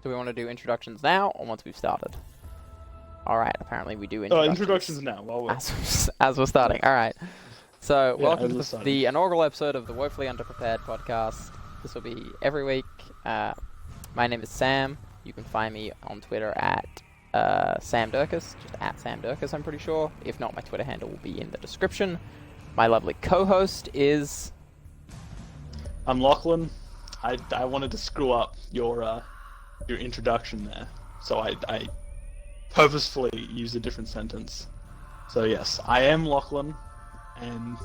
Do we want to do introductions now or once we've started? Alright, apparently we do introductions now. While we're... as we're starting. Alright. So, Yeah, welcome to the inaugural episode of the Woefully Underprepared podcast. This will be every week. My name is Sam. You can find me on Twitter at Sam Durkis, just at Sam Durkis, I'm pretty sure. If not, my Twitter handle will be in the description. My lovely co-host is... I'm Lachlan. I wanted to screw up your introduction there, so I purposefully used a different sentence. So yes, I am Lachlan, and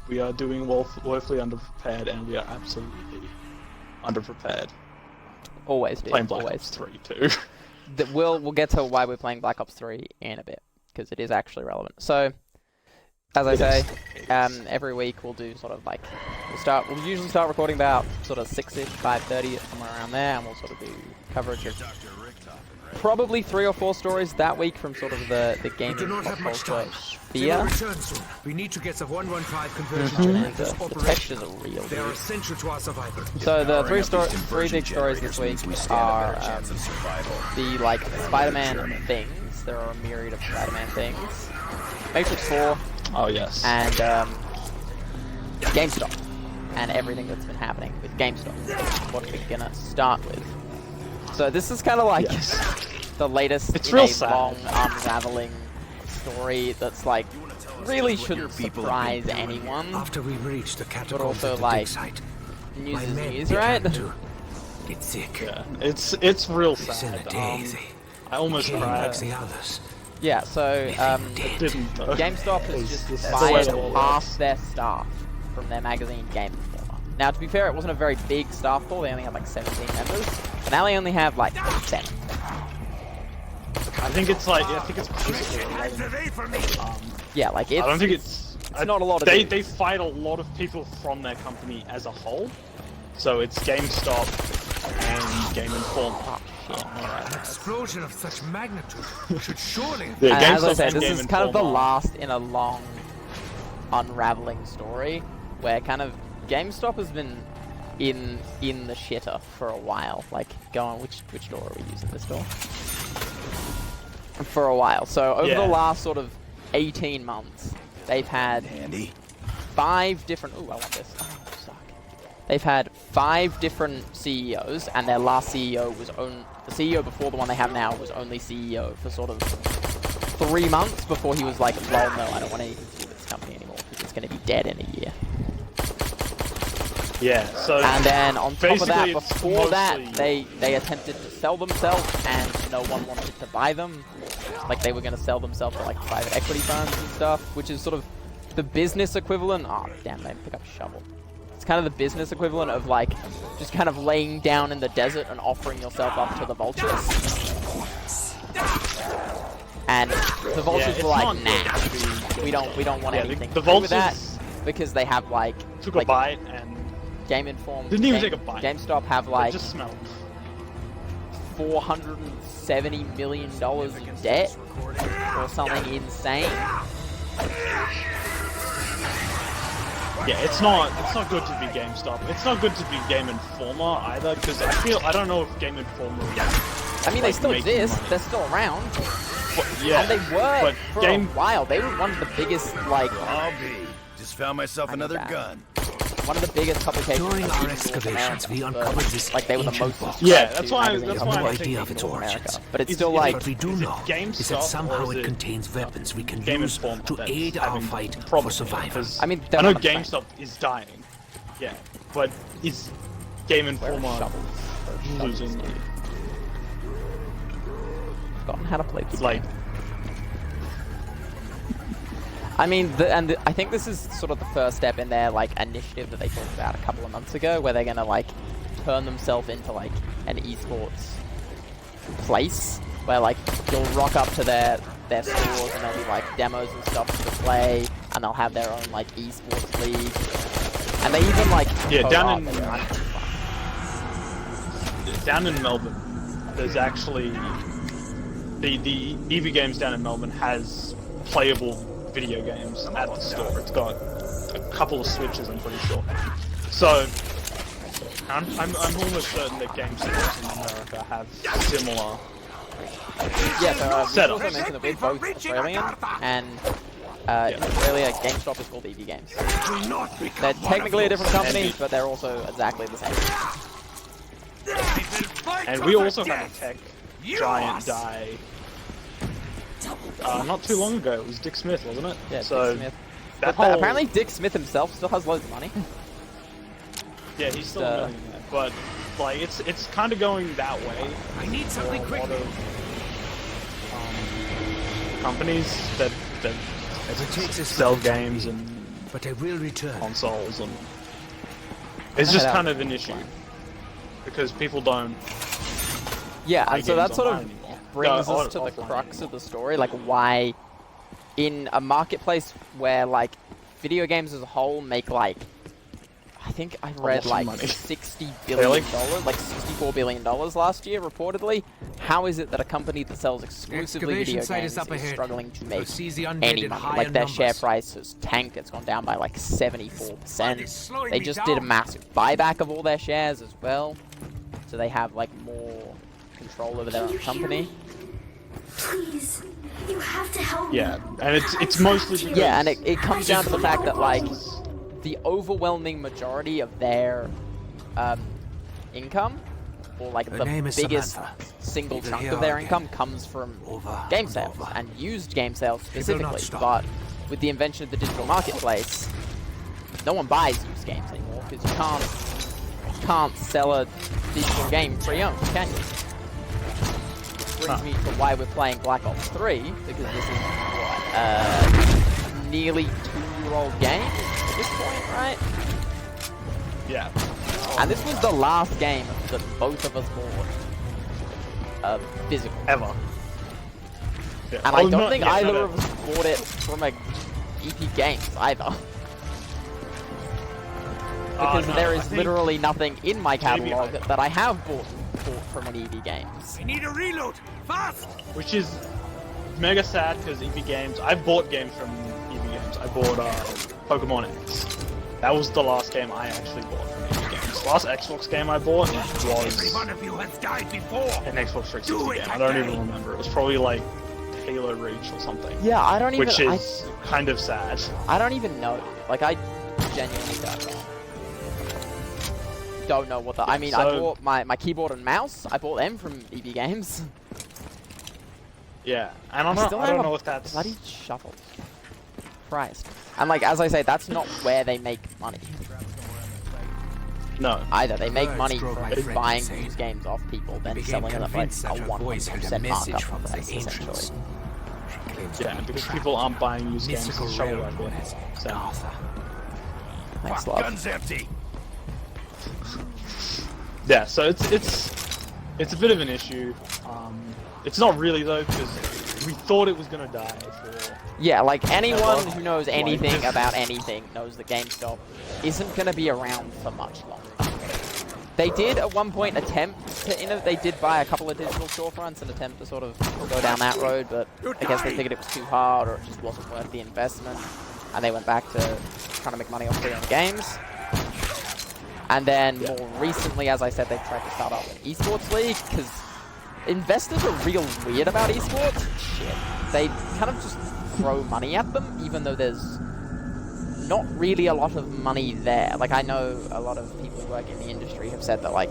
we are doing woefully underprepared, and we are absolutely underprepared. Always do. Playing Black Ops 3 too. We'll get to why we're playing Black Ops 3 in a bit, because it is actually relevant. So, as I say, every week we'll do sort of like, we'll usually start recording about sort of 6-ish, 5:30, somewhere around there, and we'll sort of do coverage of probably 3 or 4 stories that week from sort of the gaming pop culture sphere. We need to get the 115 conversion generators The textures are real. They are essential to our survival. So the three big stories this week are the like Spiderman things. There are a myriad of Spiderman things. Matrix 4. Oh yes. And GameStop. And everything that's been happening with GameStop. What we're gonna start with. So this is kind of like the latest in a long unraveling story that's like really shouldn't surprise anyone. After we reach the but also like news is news, right? It's sick. Yeah, it's real sad. I almost cried. Yeah, so GameStop has just fired half their staff from their magazine Game Informer. Now, to be fair, it wasn't a very big staff pool. They only had like 17 members. But now they only have like 10. I think it's yeah, like it's. I don't think it's not a lot of. They fight a lot of people from their company as a whole. So it's GameStop and Game Informer. Oh, shit. An explosion of such magnitude should surely. Yeah, as I said, this is kind of the last in a long unraveling story where kind of GameStop has been in the shitter for a while. Like, go on, which door are we using? This door? For a while. So over the last sort of 18 months, they've had 5 different. Ooh, I want this. Oh, suck. They've had 5 different CEOs, and their last CEO was the CEO before the one they have now was only CEO for sort of 3 months before he was like, well, no, I don't want anything to do with this company anymore because it's going to be dead in a year. Yeah, so... And then on top of that, before that, they attempted to sell themselves and no one wanted to buy them. Like, they were going to sell themselves to, like, private equity firms and stuff, which is sort of the business equivalent... Oh, damn, they pick up a shovel. It's kind of the business equivalent of, like, just kind of laying down in the desert and offering yourself up to the vultures. And the vultures were like, nah, we don't want anything to do with that, because they have, like... Took a bite and... Game Informed. Didn't even take a bite. GameStop have like just smelled. $470 million in debt or something insane. Yeah, it's not good to be GameStop. It's not good to be Game Informer either, because I don't know if Game Informer. I mean, they still exist. They're still around. Yeah, and they were for a while. They were one of the biggest Just found myself another gun. One of the biggest publications. During our excavations, we uncovered this like they were the most. That's why I idea of its origins. But it's still like what we do know is that somehow it contains weapons we can use to aid our fight for survival. I mean, I know GameStop is dying. Yeah, but is Game Informer losing? Forgotten how to play this game. I mean, I think this is sort of the first step in their like initiative that they talked about a couple of months ago, where they're gonna like turn themselves into like an esports place, where like you'll rock up to their stores and there'll be like demos and stuff to play, and they'll have their own like esports league, and they even like down in Melbourne, there's actually the EV Games down in Melbourne has playable video games at the store. It's got a couple of Switches, I'm pretty sure. So I'm almost certain that GameStop in America have similar. Yeah, so we should also Setups. mention that we're both Australian, and in Australia, GameStop is called EB Games. They're technically a different company, but they're also exactly the same. And we also had a tech giant die. Not too long ago, it was Dick Smith, wasn't it? Yeah, so Dick Smith. that But whole, apparently Dick Smith himself still has loads of money. yeah, he's still a millionaire, but like it's kind of going that way. I need something for a lot quickly. of companies that It takes us sell games and but I will return. consoles, and it's just kind of an issue because people don't. Yeah, buy and so games that sort online of anymore. brings No, us to the offline crux anymore. of the story, like why in a marketplace where like video games as a whole make like, I think I read lot of like money. $60 billion, Really? like $64 billion last year reportedly. How is it that a company that sells exclusively video Excavation site games is up ahead. struggling to make Seize the undead any in money? higher Like their share numbers. price has tanked, it's gone down by like 74%. slowing They me just did a down. massive buyback of all their shares as well. So they have like more control over their own company. Please, you have to help me. Yeah, and it's mostly because Yeah, and it comes down to the fact that like the overwhelming majority of their income, or like Her the name is biggest Samantha. single Either chunk here of their or income again. comes from Over game and sales over. and used game sales will not specifically. stop. But with the invention of the digital marketplace, no one buys used games anymore because you can't sell a digital game pre-owned, can you? Which brings me to why we're playing Black Ops 3, because this is what, nearly 2-year-old game at this point, right? yeah. And this was the last game that both of us bought physical. Ever. Yeah. And I don't not- think yeah, either no, of us bought it from a EP Games either. Because no, there I is think literally nothing in my maybe catalog I- that I have bought from an EB Games. I need a reload. Fast. which is mega sad because EB Games. I've bought games from EB Games. I bought Pokemon X. That was the last game I actually bought from EB Games. The last Xbox game I bought Every was one of you has died before. an Xbox 360 Do it game. I don't even again. remember. It was probably like Halo Reach or something. Yeah, I don't even. Which is kind of sad. I don't even know. Like, I genuinely don't know what the. I mean, I So- bought my keyboard and mouse. I bought them from EB Games. Yeah, and I I don't still have a know if that's bloody shovel. Christ. And like, as I say, that's not where they make money no. either. They make Words money drove my from friend buying insane. used games off people, then Became selling them at like convinced a that her voice had a 100% message markup from on the price, ancients. essentially. She claims Yeah, to be because trapped. people aren't buying used games. Mystical to shovel railroad like has it. So, Agatha. Thanks, Fuck, love. gun's empty. yeah, so it's a bit of an issue. It's not really though because we thought it was gonna die for. Yeah, like anyone Like, who knows anything just- about anything knows that GameStop isn't going to be around for much longer. They did at one point attempt to innovate. They did buy a couple of digital storefronts and attempt to sort of go down that road, but I guess they figured it was too hard or it just wasn't worth the investment, and they went back to trying to make money off pre-owned games. And then more recently, as I said, they've tried to start up an esports league because investors are real weird about esports. Shit. They kind of just throw money at them, even though there's not really a lot of money there. Like, I know a lot of people who work in the industry have said that, like,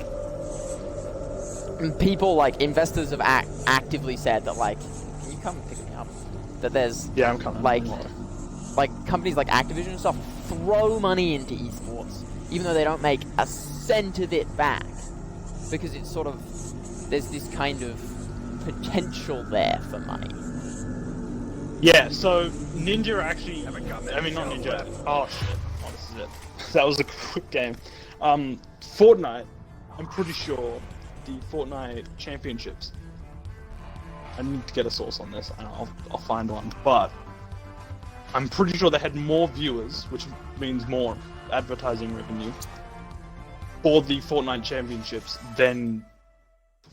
people, like, investors have actively said that, like, can you come pick me up? That there's, Yeah, I'm coming. like companies like Activision and stuff throw money into esports, even though they don't make a cent of it back, because it's sort of, there's this kind of potential there for money. Yeah, so Ninja actually. I mean, not Ninja. Oh shit! Oh, this is it. That was a quick game. Fortnite. I'm pretty sure the Fortnite championships. I need to get a source on this, and I'll find one. But I'm pretty sure they had more viewers, which means more advertising revenue for the Fortnite championships than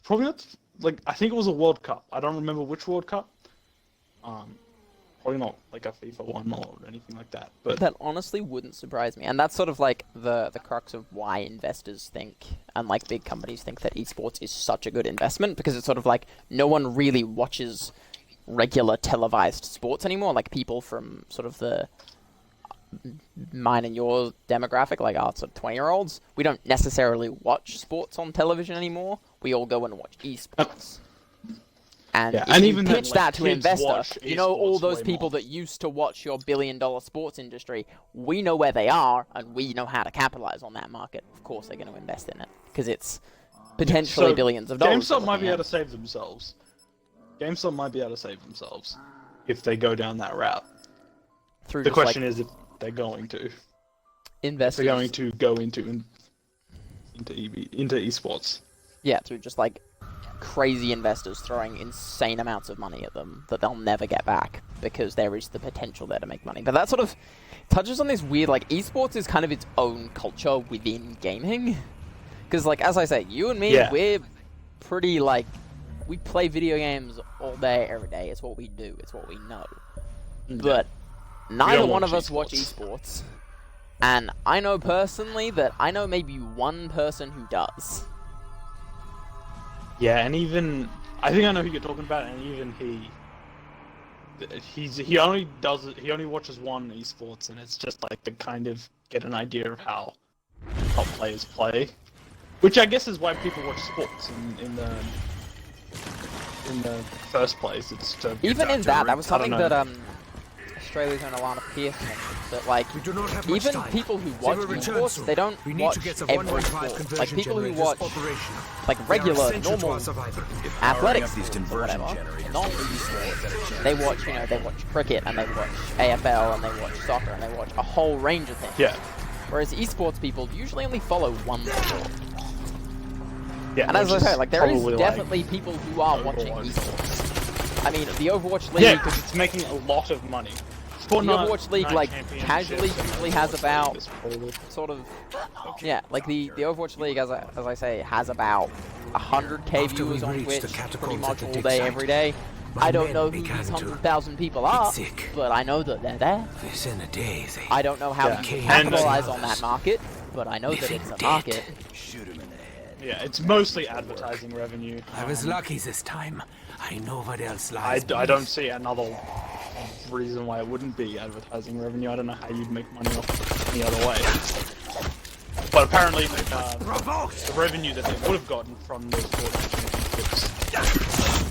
probably not. Like, I think it was a World Cup. I don't remember which World Cup. Probably not like a FIFA 1 or anything like that. But that honestly wouldn't surprise me. And that's sort of like the crux of why investors think and like big companies think that esports is such a good investment, because it's sort of like no one really watches regular televised sports anymore. Like people from sort of the mine and your demographic, like our sort of 20-year-olds, we don't necessarily watch sports on television anymore. We all go and watch esports. And yeah, if and you even pitch then, that like, to an kids investor, watch you know, all esports those way people more. that used to watch your billion-dollar sports industry, we know where they are, and we know how to capitalize on that market. Of course, they're going to invest in it, because it's potentially So, billions of dollars. GameStop might be able to save themselves. GameStop might be able to save themselves if they go down that route. Through The just, question like, is if they're going to. If investors. they're going to go into esports. Yeah, through just like crazy investors throwing insane amounts of money at them that they'll never get back, because there is the potential there to make money. But that sort of touches on this weird, like, esports is kind of its own culture within gaming. Because, like, as I say, you and me, we're pretty, like, we play video games all day, every day. It's what we do. It's what we know. But neither one of us watch esports. And I know personally that I know maybe one person who does. Yeah, and even I think I know who you're talking about, and even he only watches one esports, and it's just like to kind of get an idea of how top players play, which I guess is why people watch sports in the first place. It's to even in that was something that Australia's own Alana Pierce mentioned, that like even people who watch esports, they don't watch every sport. Like people who watch like regular, normal athletics sports or whatever, non-esports, they watch, you know, they watch cricket and they watch AFL and they watch soccer and they watch a whole range of things. Yeah. Whereas esports people usually only follow one sport. Yeah. And as I say, like there is definitely people who are watching esports. I mean, the Overwatch League... Yeah, because it's making a lot of money. The Overwatch League, like, casually usually has about, sort of... Yeah, like, the Overwatch League, as I say, has about 100k viewers on Twitch pretty much all day, every day. I don't know who these 100,000 people are, but I know that they're there. I don't know how you capitalize on that market, but I know that it's a market. Yeah, it's mostly advertising revenue. I was lucky this time. I know what else lies. I don't see another reason why it wouldn't be advertising revenue. I don't know how you'd make money off it any other way. But apparently, the revenue that they would have gotten from those championships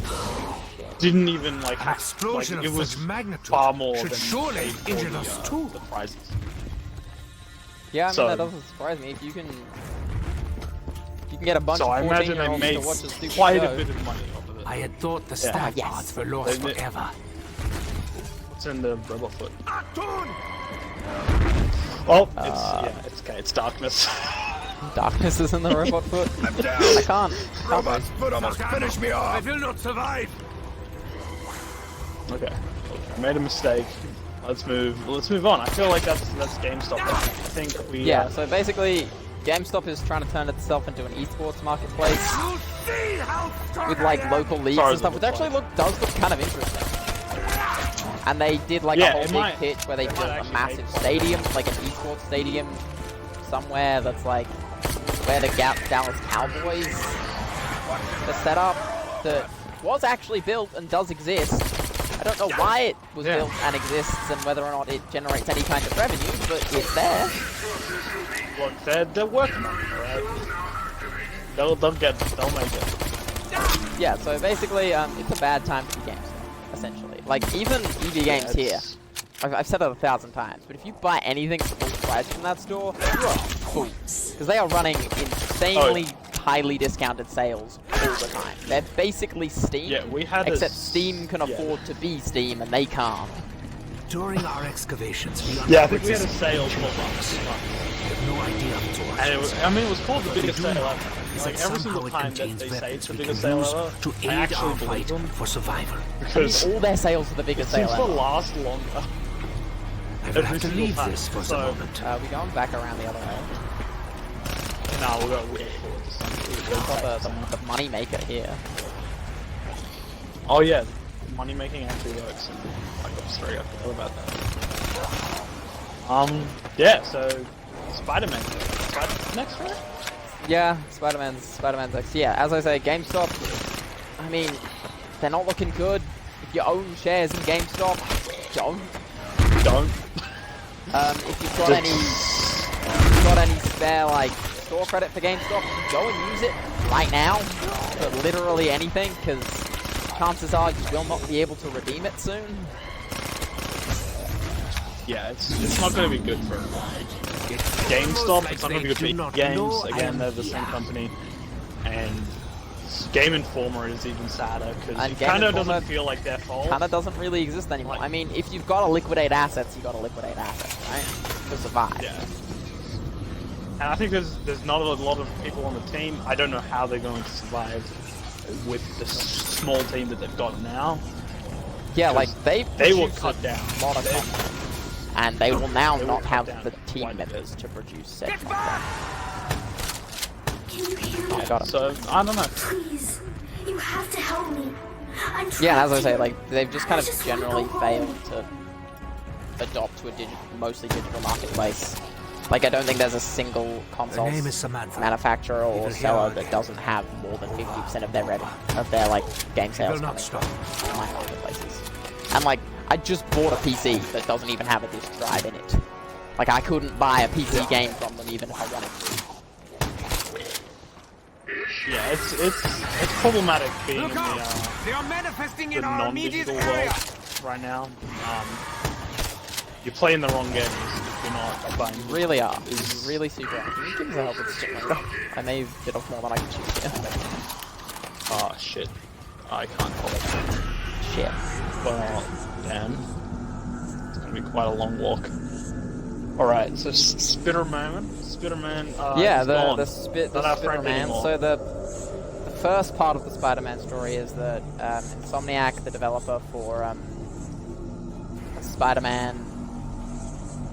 didn't even like have, explosion like, of it was such magnitude far more should than surely injure us too. The prizes. Yeah, I mean, So- that doesn't surprise me. If you can get a bunch So I of imagine they 14-year-olds made to watch a stupid quite show. a bit of money off of it. I had thought the star cards were lost forever. What's in the robot foot? Well, it's okay. It's darkness. Darkness is in the robot foot. I'm down. I can't. Robot's foot almost finished me I off. will not survive. Okay, I made a mistake. Let's move on. I feel like that's GameStop. I think we Yeah. So basically, GameStop is trying to turn itself into an esports marketplace with like local leagues and stuff, which actually does look kind of interesting. And they did like a whole big pitch where they built a massive stadium, like an esports stadium somewhere that's like where the Dallas Cowboys are set up, that was actually built and does exist. I don't know why it was built and exists and whether or not it generates any kind of revenue, but it's there. Look, they're working on it, alright? They'll make it. Yeah, so basically, it's a bad time to be GameStop, essentially. Like, even EV Games here, I've said it 1,000 times, but if you buy anything full price from that store, you are fools. Because they are running insanely highly discounted sales all the time. They're basically Steam, except Steam can afford to be Steam, and they can't. During our excavations, we I think we had a sale for months. no idea of its origins. And it was called the biggest sale ever. Like every single time that they say it's the biggest sale ever, to I aid actually our believe fight them. for survival. Because all their sales are the biggest sale seems to ever. last longer. I will have to leave this for the moment. We're going back around the other way. No, we've got We've got the money maker here. Oh yeah, money making actually works in Black Ops 3. I forgot about that. Yeah. So Spiderman. Next, right? Yeah, Spider-Man's next. Yeah, as I say, GameStop. I mean, they're not looking good. If you own shares in GameStop, don't. If you've got any spare like store credit for GameStop, go and use it right now for literally anything, because chances are you will not be able to redeem it soon. Yeah, it's not going to be good for GameStop. It's not going to be good for EA Games. Again, they're the same company, and Game Informer is even sadder because it kind of doesn't feel like their fault. Kind of doesn't really exist anymore. I mean, if you've got to liquidate assets, you got to liquidate assets, right? To survive. Yeah. And I think there's not a lot of people on the team. I don't know how they're going to survive with the small team that they've got now. Yeah, like they will cut down a lot of content, and they will now not have the team members to produce said content. Can you hear me? I got him. So I don't know. Please, you have to help me. I'm Yeah, as I trapped say, in- like they've just kind of just wanna generally go home. failed to adopt to a mostly digital marketplace. Like, I don't think there's a single console Her name is Samantha. manufacturer or Even seller here, that doesn't have more than 50% of their like game sales will not coming stop. from online marketplaces. And like, I just bought a PC that doesn't even have a disc drive in it. Like, I couldn't buy a PC game from them even if I wanted to. Yeah, it's problematic being in They are manifesting the in our immediate non-digital area. world right now. You're playing the wrong games if you're not buying. You really are. It's really super. Can you give us a help with this? I may have bit off more than I can chew here. Oh shit. I can't hold it. Shit. Well, damn. It's gonna be quite a long walk. Alright, so Spiderman. Yeah, is the gone. Spiderman. Not our friend anymore. So the first part of the Spider-Man story is that Insomniac, the developer for Spider-Man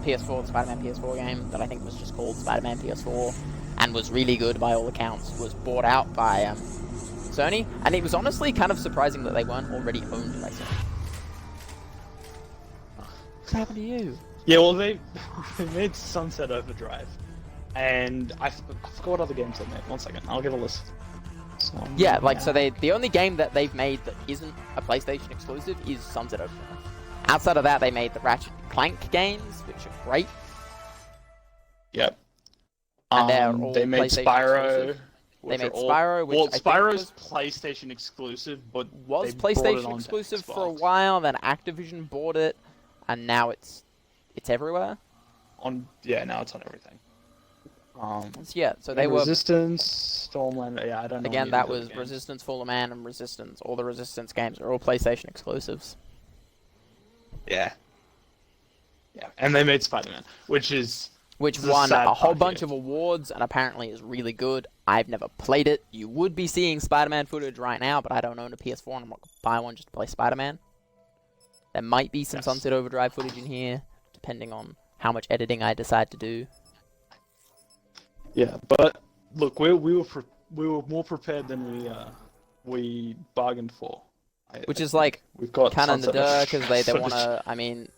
PS4, the Spider-Man PS4 game that I think was just called Spider-Man PS4 and was really good by all accounts, was bought out by Sony, and it was honestly kind of surprising that they weren't already owned by Sony. What's happened to you? Yeah, well, they made Sunset Overdrive, and I forgot what other games they made. 1 second, I'll get a list. Yeah, like, so the only game that they've made that isn't a PlayStation exclusive is Sunset Overdrive. Outside of that, they made the Ratchet & Clank games, which are great. Yep. And they're all they made PlayStation Spyro. exclusive. They made Spyro, which well, I think Spyro's PlayStation exclusive, but was they brought it PlayStation onto exclusive Xbox. for a while, then Activision bought it, and now it's everywhere. Now it's on everything. So they were Resistance, Stormland. Yeah, I don't know. again. any That of the was games. Resistance, Fall of Man, and Resistance. All the Resistance games are all PlayStation exclusives. Yeah. Yeah, and they made Spider-Man, which the won sad a whole part bunch here. of awards and apparently is really good. I've never played it. You would be seeing Spider-Man footage right now, but I don't own a PS4 and I'm not going to buy one just to play Spider-Man. There might be some Sunset Overdrive footage in here, depending on how much editing I decide to do. Yeah, but look, we were more prepared than we bargained for. Which is like we've got kind of in the Sunset dirt because they want footage. to. I mean,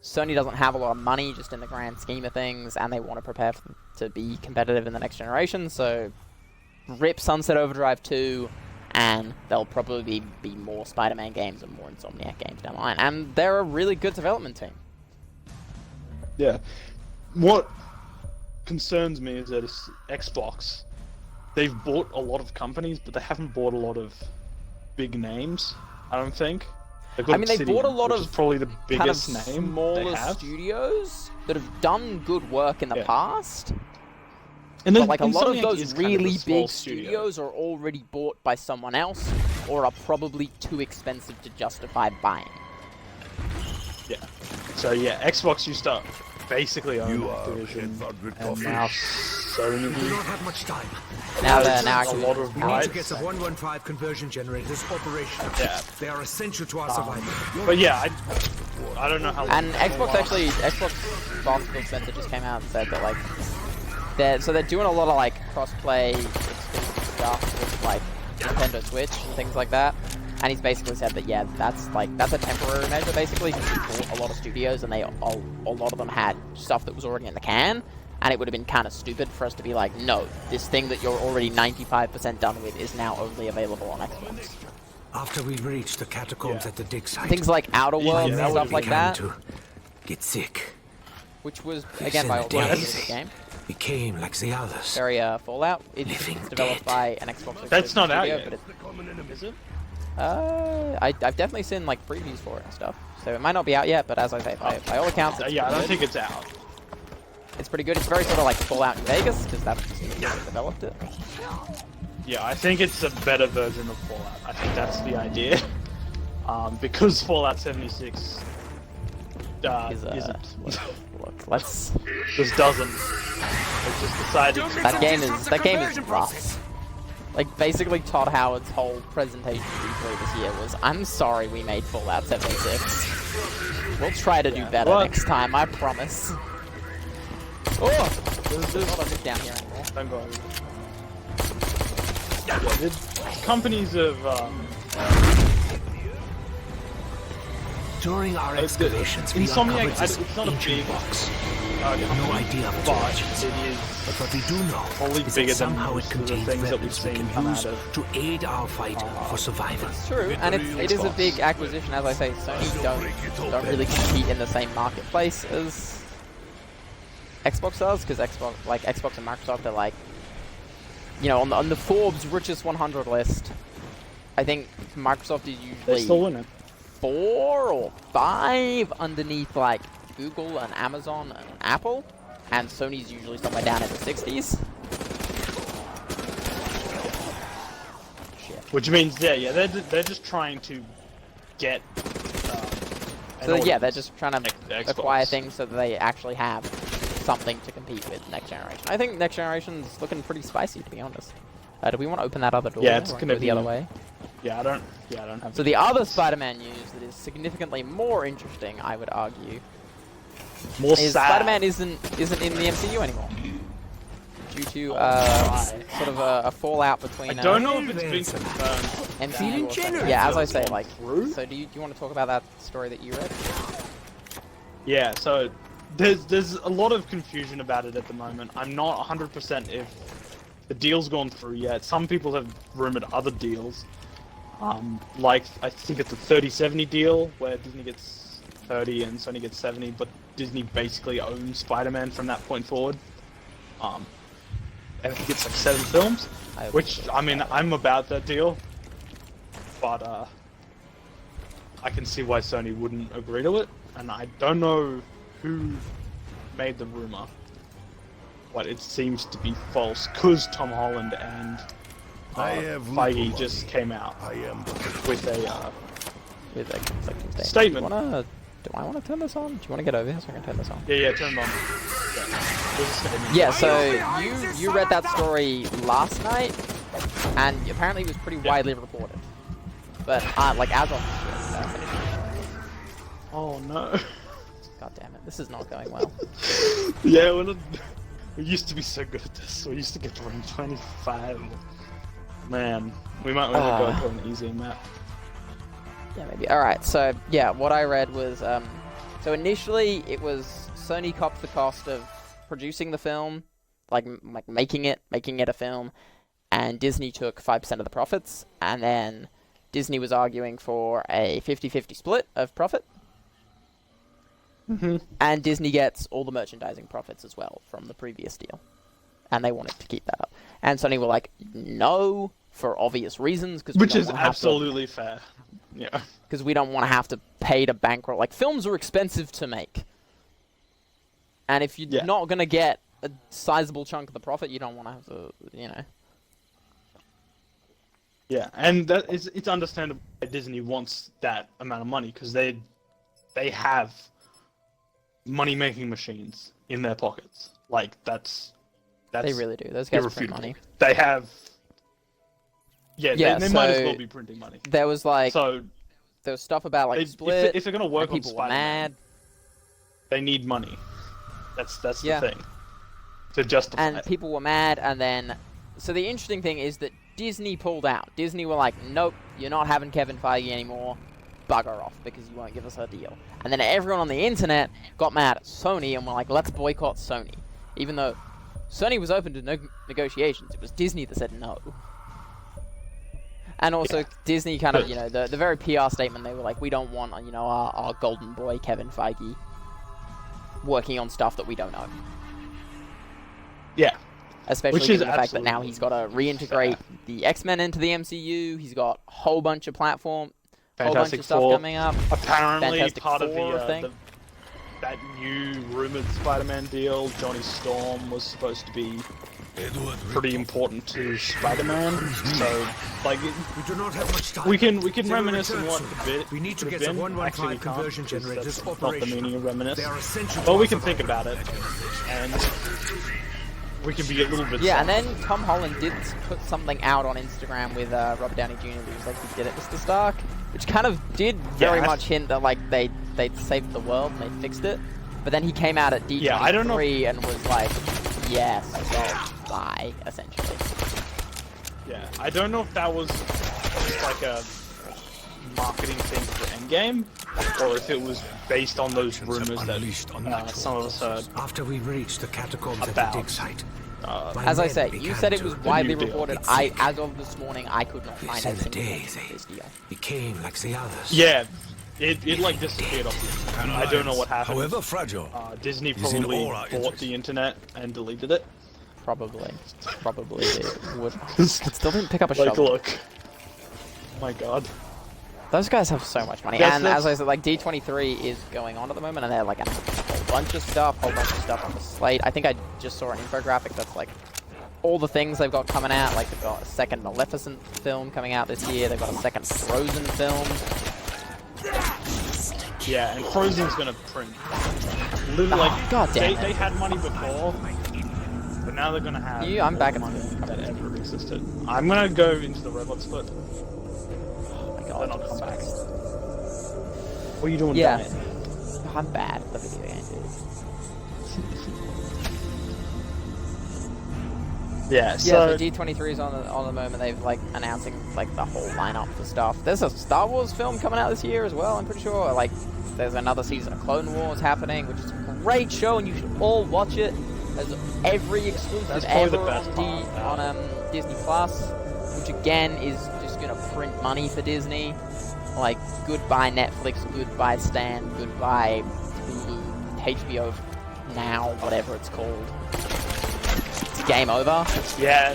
Sony doesn't have a lot of money just in the grand scheme of things, and they want to prepare to be competitive in the next generation. So, rip Sunset Overdrive 2, and there'll probably be more Spider-Man games and more Insomniac games down the line. And they're a really good development team. Yeah. What concerns me is that it's Xbox. They've bought a lot of companies, but they haven't bought a lot of big names. I don't think. They've got I mean, they Obsidian, bought a lot which of is probably the kind of biggest name they smaller have. studios that have done good work in the past. And But then like a lot of Insomniac those is kind of a really small big studio. studios are already bought by someone else, or are probably too expensive to justify buying. Yeah. So yeah, Xbox used to basically own You are Activision, in for good and coffee. now Sony. We do not have much time. Now There's they're a lot of We need to get rights. the 115 conversion generators operational. Yeah. They are essential to our survival. But yeah, I don't know how. And Xbox boss Phil Spencer just came out and said that like they're doing a lot of like cross-play exclusive stuff with like Nintendo Switch and things like that. And he's basically said that, yeah, that's a temporary measure, basically, because he bought a lot of studios, and a lot of them had stuff that was already in the can, and it would have been kind of stupid for us to be like, no, this thing that you're already 95% done with is now only available on Xbox. After we reached the catacombs at the dig site, Things like Outer Worlds and stuff like that, to get sick. which was, again, by all accounts, a good game. Became like the others. Very Fallout. It's developed dead. by an Xbox. That's not out studio, yet. But Is it? I've definitely seen like previews for it and stuff. So it might not be out yet, but as I say, by all accounts, it's Yeah, I don't good. think it's out. It's pretty good. It's very sort of like Fallout New Vegas, because that's just the that developed it. Yeah, I think it's a better version of Fallout. I think that's the idea. Because Fallout 76 isn't. Look, let's. Just doesn't. It's just decided. That game is rough. Like basically, Todd Howard's whole presentation this year was, "I'm sorry we made Fallout 76. We'll try to do better next time. I promise." Oh, there's not a down here anymore. Don't go over. Yeah, the companies have. During our excavations, we Insomniac, uncovered this it's not a ancient big box. We have no idea of its but origins. it is. But what we do know Probably is bigger that than somehow it most of the contains things that we've weapons we seen can come use out of to aid our fight for survival. It's true, and it is a big acquisition. As I say, Sony don't really compete in the same marketplace as Xbox does, because Xbox and Microsoft are like, you know, on the Forbes richest 100 list. I think Microsoft is They're still usually winning. 4 or 5 underneath like Google and Amazon and Apple, and Sony's usually somewhere down in the 60s. Shit. Which means, they're just trying to get. So yeah, they're just trying to Xbox. acquire things so that they actually have something to compete with next generation. I think next generation's looking pretty spicy, to be honest. Do we want to open that other door? Yeah, it's or gonna go be the other way. Yeah, I don't have. So the other Spider-Man news that is significantly more interesting, I would argue, More is sad. Spider-Man isn't in the MCU anymore due to sort of a fallout between. I don't know if it's been confirmed. MCU. or Sony. Yeah, as I say, like. So do you want to talk about that story that you read? Yeah, so there's a lot of confusion about it at the moment. I'm not 100% if the deal's gone through yet. Some people have rumored other deals. Like, I think it's a 30-70 deal, where Disney gets 30 and Sony gets 70, but Disney basically owns Spider-Man from that point forward. And I think it's like 7 films, which, I mean, I'm about that deal, but I can see why Sony wouldn't agree to it, and I don't know who made the rumor, but it seems to be false, because Tom Holland and Feige just came out with a conflicting thing. statement. Do I want to turn this on? Do you want to get over here so I can turn this on? Yeah, turn it on. Yeah, so you read that story last night, and apparently it was pretty widely reported. But like as of Oh no. God damn it, this is not going well. Yeah, we used to be so good at this. We used to get to rank 25. Man, we might want to go to an easier map. Yeah, maybe. Alright, so yeah, what I read was, so initially it was Sony copped the cost of producing the film, like making it a film, and Disney took 5% of the profits, and then Disney was arguing for a 50-50 split of profit. Mm-hmm. And Disney gets all the merchandising profits as well from the previous deal. And they wanted to keep that up. And Sony were like, no, for obvious reasons. Which is absolutely fair. Yeah. Because we don't want to have to pay to bankroll. Like, films are expensive to make. And if you're not going to get a sizable chunk of the profit, you don't want to have to, you know. Yeah, and it's understandable that Disney wants that amount of money, because they have money-making machines in their pockets. Like, that's they really do. Those guys print money. They have... Yeah, they might as well be printing money. There was, like... So... There was stuff about, like, Split, if they're going to work on people were Spider-Man, mad. They need money. That's the thing. To justify And people were mad, and then... So the interesting thing is that Disney pulled out. Disney were like, nope, you're not having Kevin Feige anymore. Bugger off because you won't give us a deal. And then everyone on the internet got mad at Sony and were like, let's boycott Sony. Even though Sony was open to negotiations, it was Disney that said no. And also Disney kind of, you know, the very PR statement, they were like, we don't want, you know, our golden boy Kevin Feige working on stuff that we don't own. Yeah. Especially given the fact that now he's got to reintegrate the X-Men into the MCU. He's got a whole bunch of whole bunch of stuff coming up. Apparently, Fantastic part Four of that new rumored Spider-Man deal, Johnny Storm was supposed to be pretty important to Spider-Man. So, like, we do not have much time. we can reminisce on what the bit. We need to get the 115 conversion generators operational. Not the meaning of reminisce. They are essential. But we can think about it, and we can be a little bit. Yeah, and then Tom Holland did put something out on Instagram with Robert Downey Jr. He was like, "We did it, Mr. Stark," which kind of did very much hint that like they saved the world and they fixed it. But then he came out at D23 and was like, "Yes, well, bye," essentially. Yeah, I don't know if that was just like a marketing thing for Endgame, or if it was based on those rumors that some of us heard. After we reached the catacombs at the dig site. As I say, you said it was widely reported. As of this morning, I could not find a single this deal. Became like the others. Yeah, it like disappeared off the internet. I don't know what happened. However fragile, Disney probably bought the internet and deleted it. Probably it would. It still didn't pick up a shovel. Look. Oh my god. Those guys have so much money, and as I said, like D23 is going on at the moment, and they're like a whole bunch of stuff on the slate. I think I just saw an infographic that's like all the things they've got coming out. Like they've got a second Maleficent film coming out this year. They've got a second Frozen film. Yeah, and Frozen's gonna print. Literally, like, God damn they had money before, but now they're gonna have I'm back at money that ever existed. I'm gonna go into the robot split. Then I'll come back. What are you doing? Yeah, dying? I'm bad at the video game, dude. Yeah, so D23 is on the moment. They've like announcing like the whole lineup for stuff. There's a Star Wars film coming out this year as well. I'm pretty sure. Like, there's another season of Clone Wars happening, which is a great show, and you should all watch it. There's every exclusive ever on Disney Plus, which again is just gonna print money for Disney. Like, goodbye Netflix, goodbye Stan, goodbye Hulu, HBO Now, whatever it's called. It's game over. Yeah,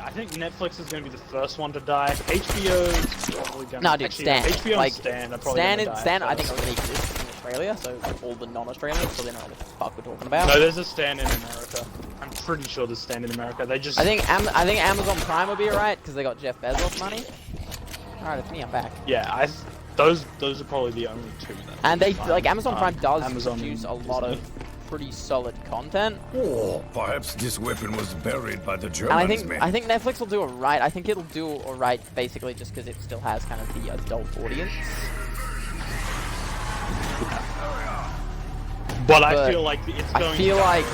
I think Netflix is going to be the first one to die. HBO's probably going to... No, dude, Stan. HBO like, and Stan are probably going to die. Stan, I think, already exists in Australia, so like, all the non-Australians, so they know what the fuck we're talking about. No, there's a Stan in America. I'm pretty sure there's Stan in America. They just... I think Amazon Prime will be alright, because they got Jeff Bezos money. Alright, it's me, I'm back. Yeah, those are probably the only two. And they, like, Amazon Prime does produce a lot of pretty solid content. Or perhaps this weapon was buried by the Germans. And I think Netflix will do alright. I think it'll do alright basically just because it still has kind of the adult audience. But I feel like it's going I feel like,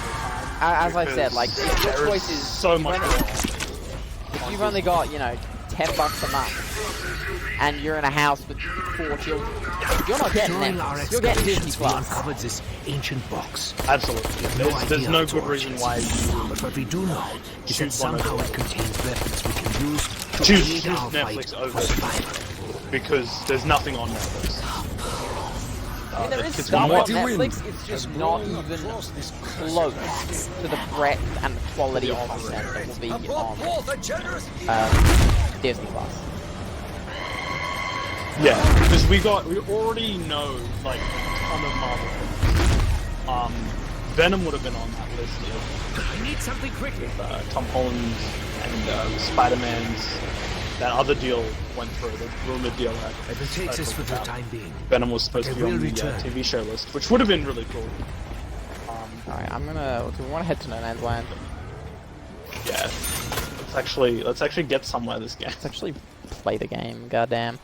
as I said, like, if your choice is so much more. If you've only got, you know, $10 a month, and you're in a house with 4 children, you're not getting Netflix. You're getting Disney Plus. Uncovered this ancient box. Absolutely. There's no good reason why. But what we do know is that somehow it contains weapons we can use to choose our Netflix fight over for survival. Because there's nothing on Netflix. I mean, there is stuff on Netflix, it's just not even close to the breadth and the quality of content that will be on Disney Plus. Yeah, because we already know, like, a ton of Marvel films. Venom would have been on that list I need something quickly. with Tom Holland and Spider-Man's. That other deal went through, the rumored deal that It takes us for the time being. Venom was supposed to be on the TV show list, which would have been really cool. Alright, do we want to head to No Man's Land? Yeah, let's actually get somewhere this game. Let's actually play the game, goddamn.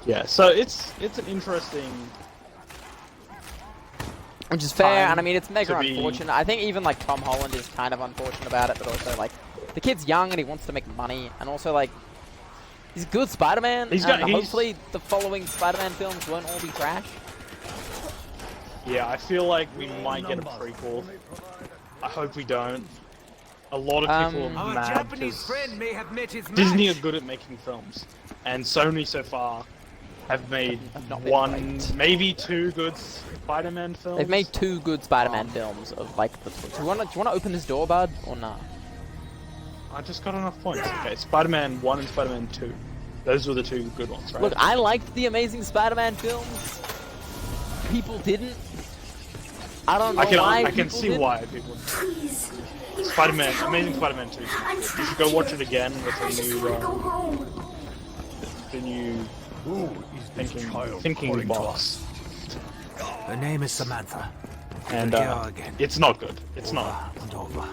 Yeah, so it's an interesting. Which is fair, and I mean it's mega unfortunate. I think even like Tom Holland is kind of unfortunate about it, but also like the kid's young and he wants to make money, and also like he's a good Spider-Man. Hopefully the following Spider-Man films won't all be trash. Yeah, I feel like we might get a prequel. I hope we don't. A lot of people are Our mad Japanese because friend may have met his Disney are match. good at making films, and Sony so far have made not been one, great. maybe 2 good Spider-Man films. They've made 2 good Spider-Man films of like the. Do you want to open this door, bud, or not? I just got enough points. Okay, Spider-Man 1 and Spider-Man 2. Those were the 2 good ones, right? Look, I liked the Amazing Spider-Man films. People didn't. I don't know why. I can people see didn't. why people. Please. You Spider-Man, have to help Amazing me. Spider-Man 2. I'm You trapped should go watch here. it again with I the just new, want to go home. the new Who is this child thinking calling to boss. Her name is Samantha. And Here again. it's not good. It's not. Over and over.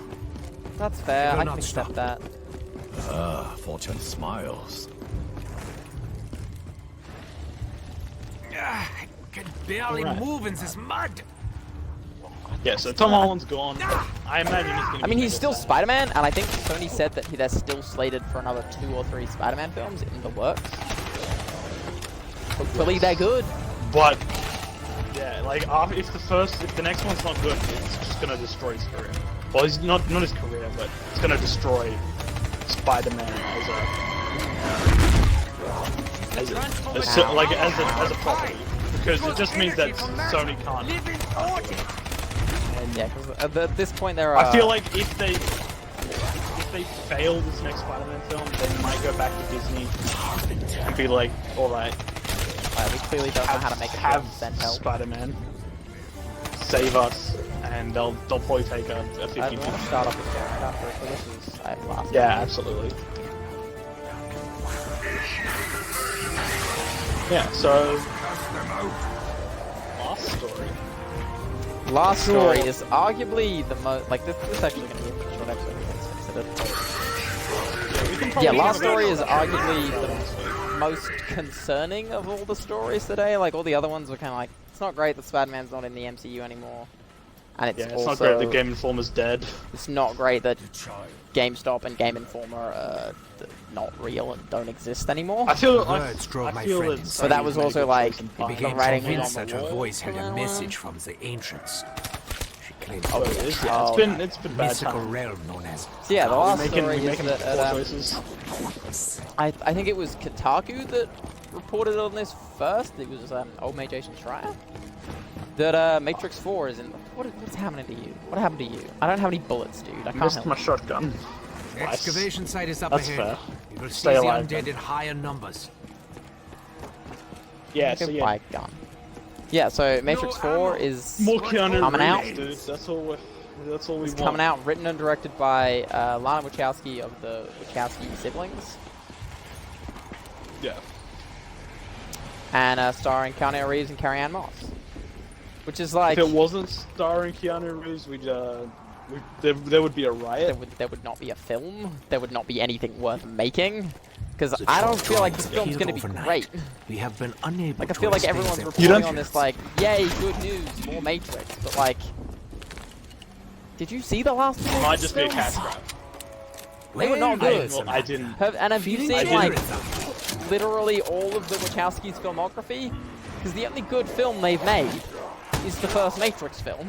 That's fair. will I not can accept stop. that. Ah, fortune smiles. I can barely Alright. move in this mud. Yeah, so Tom Holland's gone. I imagine he's gonna. I mean, be he's still sad. Spider-Man, and I think Sony said that they're still slated for another 2 or 3 Spider-Man films in the works. Hopefully they're good. But yeah, like if the next one's not good, it's just gonna destroy his career. Well, he's not his career, but it's gonna destroy Spider-Man as a property, because it just means that Sony can't. Yeah, because at this point there are. I feel like if they fail this next Spider-Man film, they might go back to Disney and be like, all right, we clearly don't know how to make a have film, send help. Spider-Man save us, and they'll probably take a I 50. want to start off with Karen after, so this is last. Yeah, absolutely. Yeah, so last story. Last story is arguably the most. Like this is actually going to be a pretty short episode. Yeah, last story is arguably the most concerning of all the stories today. Like all the other ones were kind of like, it's not great that Spider-Man's not in the MCU anymore, and it's It's also not great that Game Informer's dead. it's not great that GameStop and Game Informer are not real and don't exist anymore. I feel Words drove I my feel friend that insane. But that was also like He the became writing was convinced on that the her wall voice had from a that message from the ancients. She claimed Oh, to it be a is. child. Yeah, it's been bad mystical time. realm known as. So yeah, the last story is making that poor choices. I think it was Kotaku that reported on this first. It was old mate Jason Schreier. That Matrix 4 is in. What's happening to you? What happened to you? I don't have any bullets, dude. I can't Missed help my you. shotgun. Excavation site is up That's ahead. fair. You will see Stay the alive, undead then. in higher numbers. Yeah, Go so buy yeah, a gun. Yeah, so Matrix 4 is more Keanu coming out. Reeves, dude. That's all we It's want. coming out, written and directed by Lana Wachowski of the Wachowski siblings, Yeah. and starring Keanu Reeves and Carrie-Anne Moss, which is like If it wasn't starring Keanu Reeves, there would be a riot. there would not be a film. There would not be anything worth making, because I don't feel like this film's going to be great. We have been unable Like I to feel like explain everyone's their reporting don't- on this like, yay, good news, more Matrix, but like, did you see the last two It might just be a films? cash grab. They were not good. Well, I didn't. And have you I seen didn't. like literally all of the Wachowskis' filmography? Because the only good film they've made is the first Matrix film.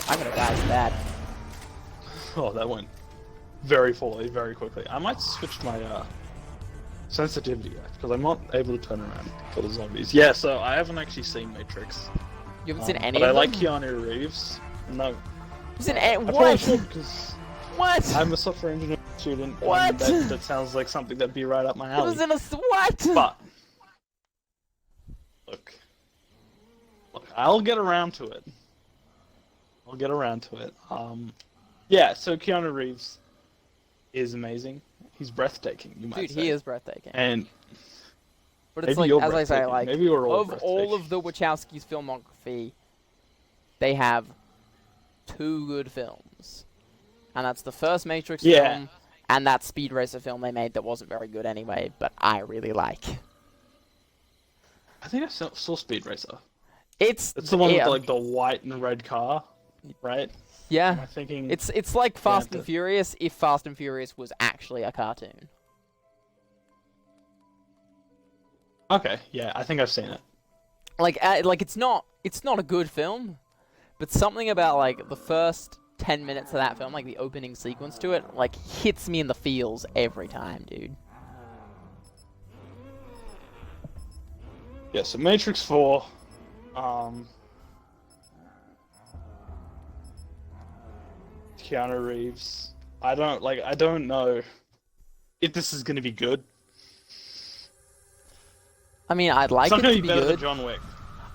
I'm gonna die for that. Oh, that went very fully, very quickly. I might switch my sensitivity because I'm not able to turn around for the zombies. Yeah, so I haven't actually seen Matrix. You haven't seen any but of I them? like Keanu Reeves. No. You've seen I probably what? should because What? I'm a software engineering student. What? And that sounds like something that'd be right up my It alley. was in a what? But look, I'll get around to it. Yeah. So Keanu Reeves is amazing. He's breathtaking. You might Dude, say. he is breathtaking. And But it's maybe like, you're as I say, breathtaking. like, Maybe we're all of all breathtaking. of the Wachowskis' filmography, they have 2 good films. And that's the first Matrix Yeah. film, and that Speed Racer film they made that wasn't very good anyway, but I really like. I think I saw Speed Racer. It's It's the one yeah, with like the white and red car, right? Yeah. Am I thinking? It's like Fast and Furious if Fast and Furious was actually a cartoon. Okay, yeah, I think I've seen it. Like it's not a good film, but something about like the first 10 minutes of that film, like the opening sequence to it, like hits me in the feels every time, dude. Yeah, so Matrix 4, Keanu Reeves. I don't know if this is gonna be good. I mean, I'd like it to be better good. than John Wick.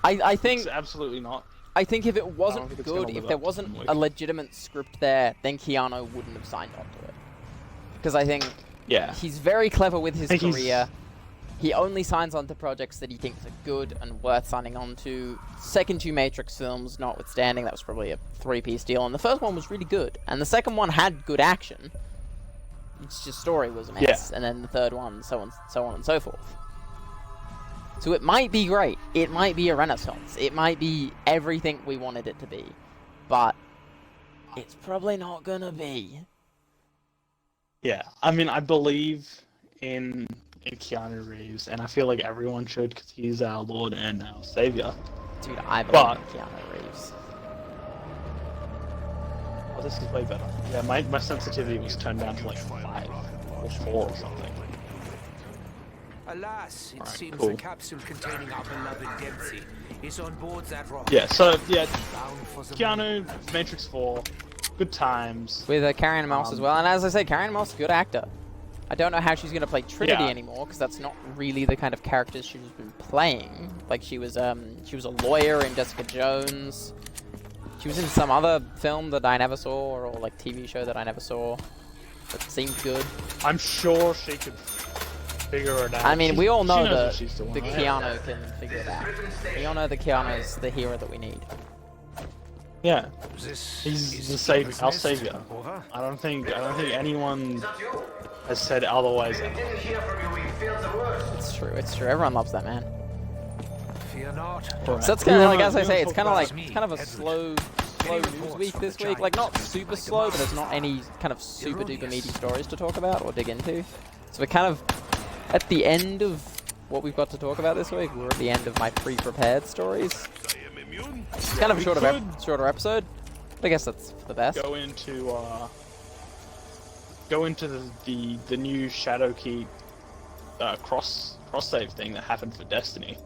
I think It's absolutely not. I think if it wasn't think it's good, gonna if live there up to wasn't John Wick. a legitimate script there, then Keanu wouldn't have signed on to it. Because I think he's very clever with his career. He only signs on to projects that he thinks are good and worth signing on to. Second two Matrix films, notwithstanding, that was probably a three-piece deal, and the first one was really good, and the second one had good action. It's just story was a mess, and then the third one, so on and so forth. So it might be great. It might be a renaissance. It might be everything we wanted it to be, but it's probably not gonna be. Yeah, I mean, I believe in Keanu Reeves, and I feel like everyone should because he's our Lord and our Savior. Dude, I believe in Keanu Reeves. Oh, this is way better. Yeah, my sensitivity was turned down to like 5 or 4 or something. Alas, it seems cool. the capsule containing our beloved Dempsey is on board that rocket. Yeah, so yeah, Bound for the Keanu, Matrix 4, good times. With Carrie-Anne Moss as well, and as I say, Carrie-Anne Moss is a good actor. I don't know how she's going to play Trinity anymore, because that's not really the kind of character she's been playing. Like, she was a lawyer in Jessica Jones. She was in some other film that I never saw, or like TV show that I never saw. That seemed good. I'm sure she could figure it out. I mean, we all know that the Keanu can figure it out. We all know that Keanu's the hero that we need. Yeah, he's the savior, our savior. I don't think anyone has said otherwise. It's true. It's true. Everyone loves that man. Fear not. So that's kind of like, as I say, it's kind of a slow news week this week. Like, not super slow, but there's not any kind of super duper meaty stories to talk about or dig into. So we're kind of at the end of what we've got to talk about this week. We're at the end of my pre-prepared stories. It's kind of a shorter episode, but I guess that's for the best. Go into the new Shadowkeep cross save thing that happened for Destiny,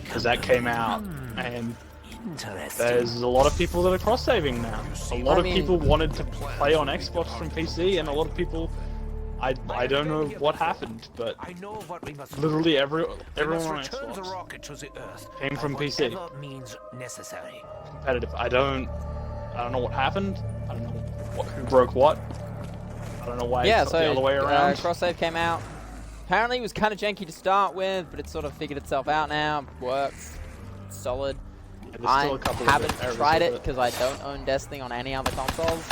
because that came out, and there's a lot of people that are cross saving now. A lot of people wanted to play on Xbox from PC, and a lot of people. I don't know what happened, but literally everyone on Xbox came from PC. Competitive. I don't know what happened. I don't know who broke what. I don't know why it's the other way around. Cross save came out. Apparently it was kind of janky to start with, but it's sort of figured itself out now. Works. It's solid. Yeah, I haven't tried it because I don't own Destiny on any other consoles.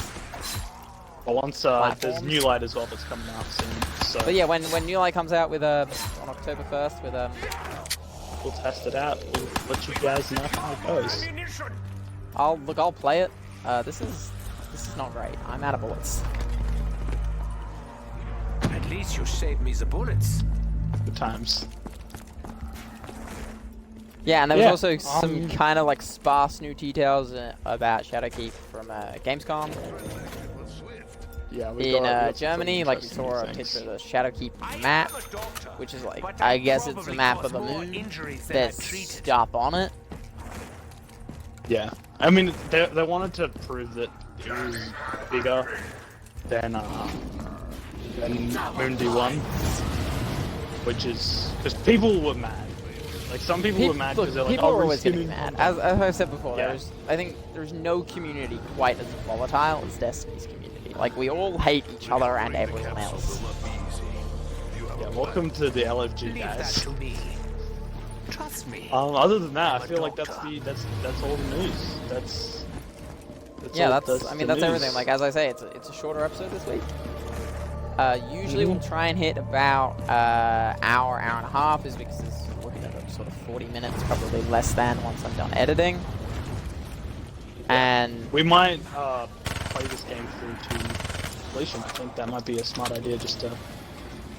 But once there's New Light as well that's coming out soon. So but yeah, when New Light comes out with on October 1st with we'll test it out. We'll let you guys know how it goes. I'll play it. This is not great. I'm out of bullets. At least you saved me the bullets. Good times. Yeah, and there was also some kind of like sparse new details about Shadowkeep from Gamescom. Yeah, in Germany, like we saw a picture of the Shadowkeep map, which is like, I guess it's a map of the moon. There's stuff on it. Yeah, I mean, they wanted to prove that it was bigger than Moon D1, which is because people were mad. Like some people were mad because they're like, people are always going to be mad. As I said before, I think there's no community quite as volatile as Destiny's community. Like, we all hate each other and everyone else. Yeah, welcome to the LFG, guys. Trust me. Other than that, I feel like that's all the news. That's everything. Like, as I say, it's a shorter episode this week. Usually we'll try and hit about hour and a half, is because it's looking at sort of 40 minutes, probably less than once I'm done editing. And we might play this game through to completion. I think that might be a smart idea, just to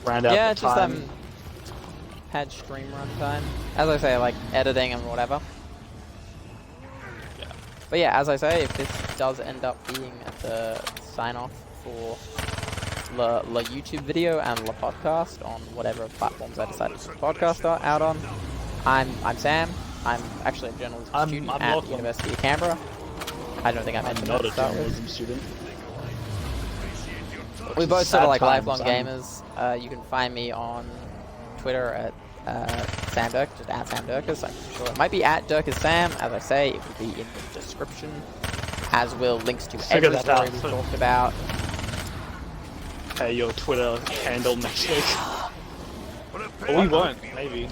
round out Yeah, the just time. had stream runtime. As I say, like editing and whatever. Yeah. But yeah, as I say, if this does end up being the sign-off for the YouTube video and the podcast on whatever platforms I decide to put the podcast out on, I'm Sam. I'm actually a journalism student I'm at the Lachlan. University of Canberra. I don't think I mentioned Not that a to start with. journalism student. We're both sort of like lifelong I'm- gamers. You can find me on Twitter at Sam Dirk, just at Sam Dirkus. I'm sure it might be at Dirkus Sam. As I say, it will be in the description, as will links to Figure every that story out. we talked about. Hey, your Twitter handle next week. Or we won't, maybe.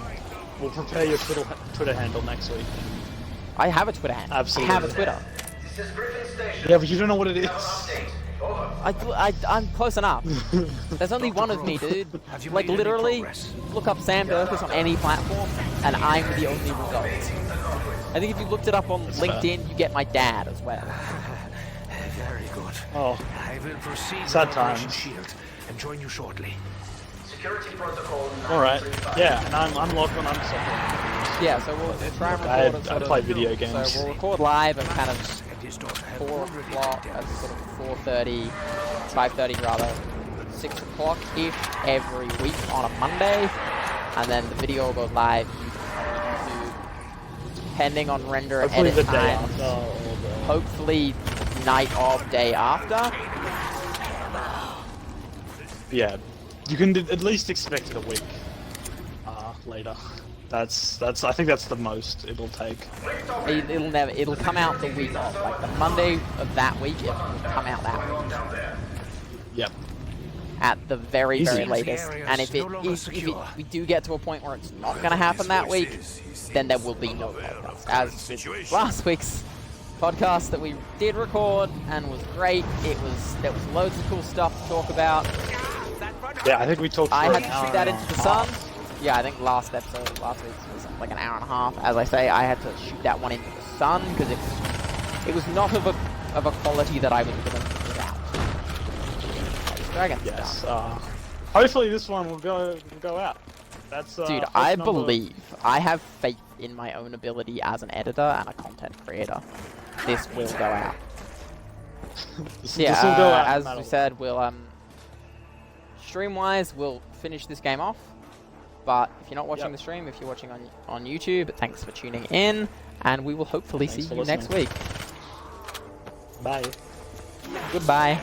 We'll prepare your Twitter handle next week. I have a Twitter handle. Absolutely. I have a Twitter. Yeah, but you don't know what it is. I'm close enough. There's only one of me, dude. Have you Like, made any literally, progress? look up Sam Dirkus on any platform, and I'm the only result. I think if you looked it up on LinkedIn, you get my dad as well. Very good. Oh, I will proceed Sad with Operation times. Shield and join you shortly. alright. Yeah, and I'm Lachlan, I'm Soccer. Yeah, so we'll try and I record at sort play of, video games. So we'll record live at kind of And his daughter have 4 already o'clock, been at dealt. sort of 4:30, 5:30 rather, 6 o'clock-ish every week on a Monday, and then the video goes live on YouTube, depending on render and Hopefully edit the day times. after. Or the... Hopefully night of, day after. Yeah, you can at least expect it a week later. That's I think that's the most it'll take. It'll come out the week of, like the Monday of that week, it will come out that week. Yep. At the very, Easy. very latest. And if we do get to a point where it's not going to happen that week, then there will be no podcast. As with last week's podcast that we did record and was great, there was loads of cool stuff to talk about. Yeah, I think we talked. I for had an to hour shoot that and into a the half. sun. Yeah, I think last week's was like an hour and a half. As I say, I had to shoot that one into the sun because it was not of a quality that I was willing to put out. Dragon Yes. stuff. Hopefully this one will go out. That's Dude, hope I number- believe, I have faith in my own ability as an editor and a content creator. This will go out. This Yeah, will go out no as matter we what. said, we'll stream-wise, we'll finish this game off. But if you're not watching Yep. the stream, if you're watching on YouTube, thanks for tuning in, and we will hopefully Thanks see for you next listening. week. Bye. Goodbye.